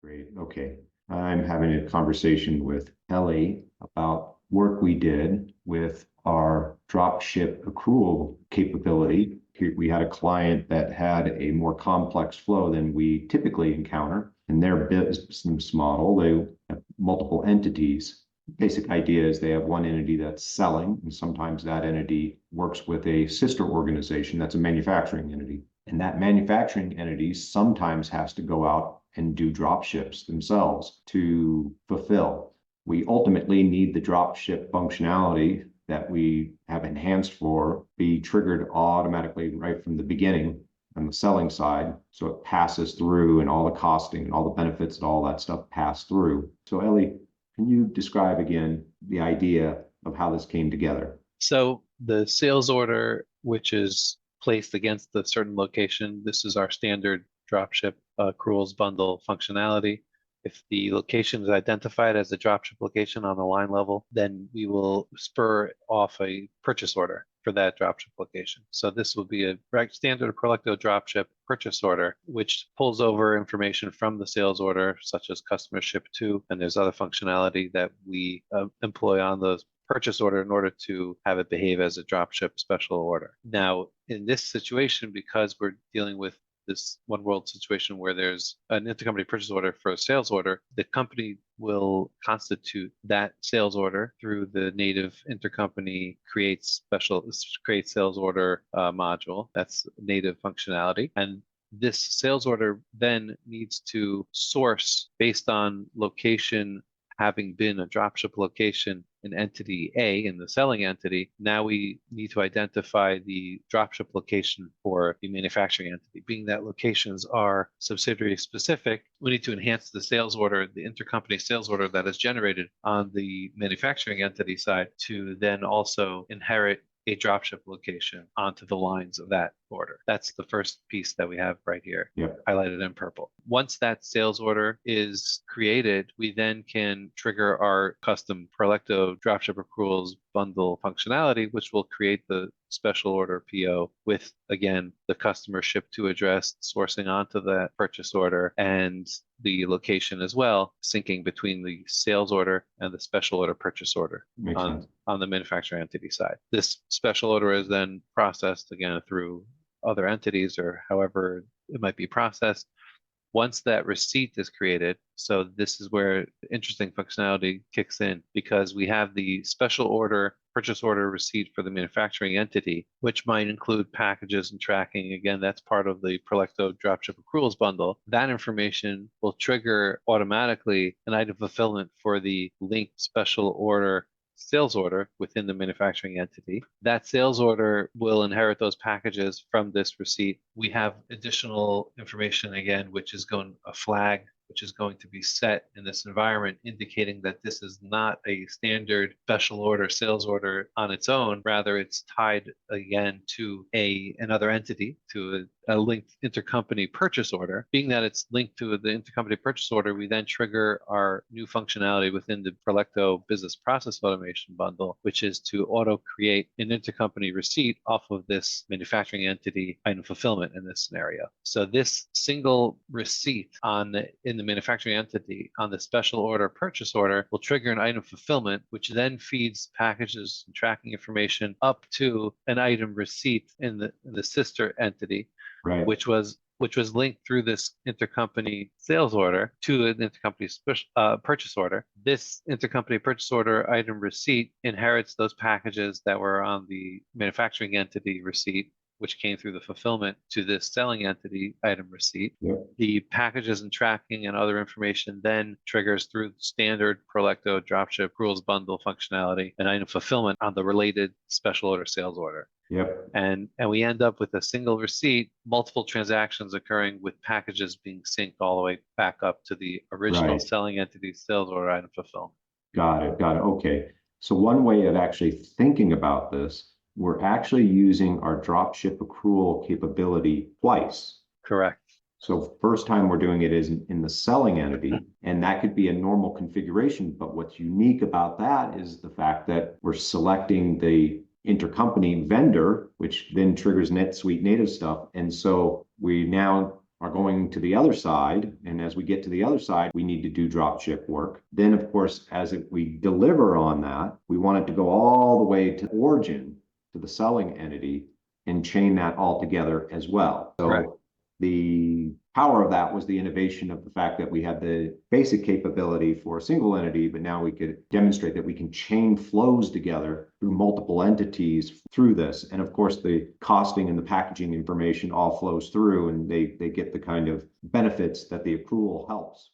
Great. Okay. I'm having a conversation with Ellie about work we did with our Dropship accrual capability. We had a client that had a more complex flow than we typically encounter in their business model. They have multiple entities. Basic idea is they have one entity that's selling, and sometimes that entity works with a sister organization that's a manufacturing entity. And that manufacturing entity sometimes has to go out and do drop ships themselves to fulfill. We ultimately need the drop ship functionality that we have enhanced for be triggered automatically right from the beginning on the selling side. So it passes through and all the costing and all the benefits and all that stuff pass through. So Ellie, can you describe again the idea of how this came together? So the sales order, which is placed against a certain location, this is our standard dropship accruals bundle functionality. If the location is identified as a dropship location on the line level, then we will spur off a purchase order for that dropship location. So this will be a standard Prolecto dropship purchase order, which pulls over information from the sales order, such as customer ship to, and there's other functionality that we employ on those purchase order in order to have it behave as a dropship special order. Now, in this situation, because we're dealing with this one world situation where there's an intercompany purchase order for a sales order, the company will constitute that sales order through the native intercompany create sales order module. That's native functionality. And this sales order then needs to source based on location having been a dropship location in entity A, in the selling entity. Now we need to identify the dropship location for the manufacturing entity. Being that locations are subsidiary specific, we need to enhance the sales order, the intercompany sales order that is generated on the manufacturing entity side to then also inherit a dropship location onto the lines of that order. That's the first piece that we have right here, highlighted in purple. Once that sales order is created, we then can trigger our custom Prolecto dropship accruals bundle functionality, which will create the special order PO with, again, the customer ship to address sourcing onto that purchase order and the location as well, syncing between the sales order and the special order purchase order on the manufacturing entity side. This special order is then processed again through other entities or however it might be processed. Once that receipt is created, so this is where interesting functionality kicks in because we have the special order, purchase order receipt for the manufacturing entity, which might include packages and tracking. Again, that's part of the Prolecto dropship accruals bundle. That information will trigger automatically an item fulfillment for the linked special order sales order within the manufacturing entity. That sales order will inherit those packages from this receipt. We have additional information again, which is a flag, which is going to be set in this environment, indicating that this is not a standard special order sales order on its own. Rather, it's tied again to another entity, to a linked intercompany purchase order. Being that it's linked to the intercompany purchase order, we then trigger our new functionality within the Prolecto business process automation bundle, which is to auto create an intercompany receipt off of this manufacturing entity item fulfillment in this scenario. So this single receipt in the manufacturing entity on the special order purchase order will trigger an item fulfillment, which then feeds packages and tracking information up to an item receipt in the sister entity, right, which was linked through this intercompany sales order to an intercompany purchase order. This intercompany purchase order item receipt inherits those packages that were on the manufacturing entity receipt, which came through the fulfillment to this selling entity item receipt. The packages and tracking and other information then triggers through standard Prolecto dropship rules bundle functionality and item fulfillment on the related special order sales order. And we end up with a single receipt, multiple transactions occurring with packages being synced all the way back up to the original selling entity sales order item fulfillment. Got it. Okay. So one way of actually thinking about this, we're actually using our dropship accrual capability twice. Correct. So first time we're doing it is in the selling entity, and that could be a normal configuration. But what's unique about that is the fact that we're selecting the intercompany vendor, which then triggers NetSuite native stuff. And so we now are going to the other side. And as we get to the other side, we need to do dropship work. Then, of course, we deliver on that, we want it to go all the way to origin, to the selling entity, and chain that all together as well. So Right. the power of that was the innovation of the fact that we had the basic capability for a single entity, but now we could demonstrate that we can chain flows together through multiple entities through this. And of course, the costing and the packaging information all flows through, and they get the kind of benefits that the accrual helps.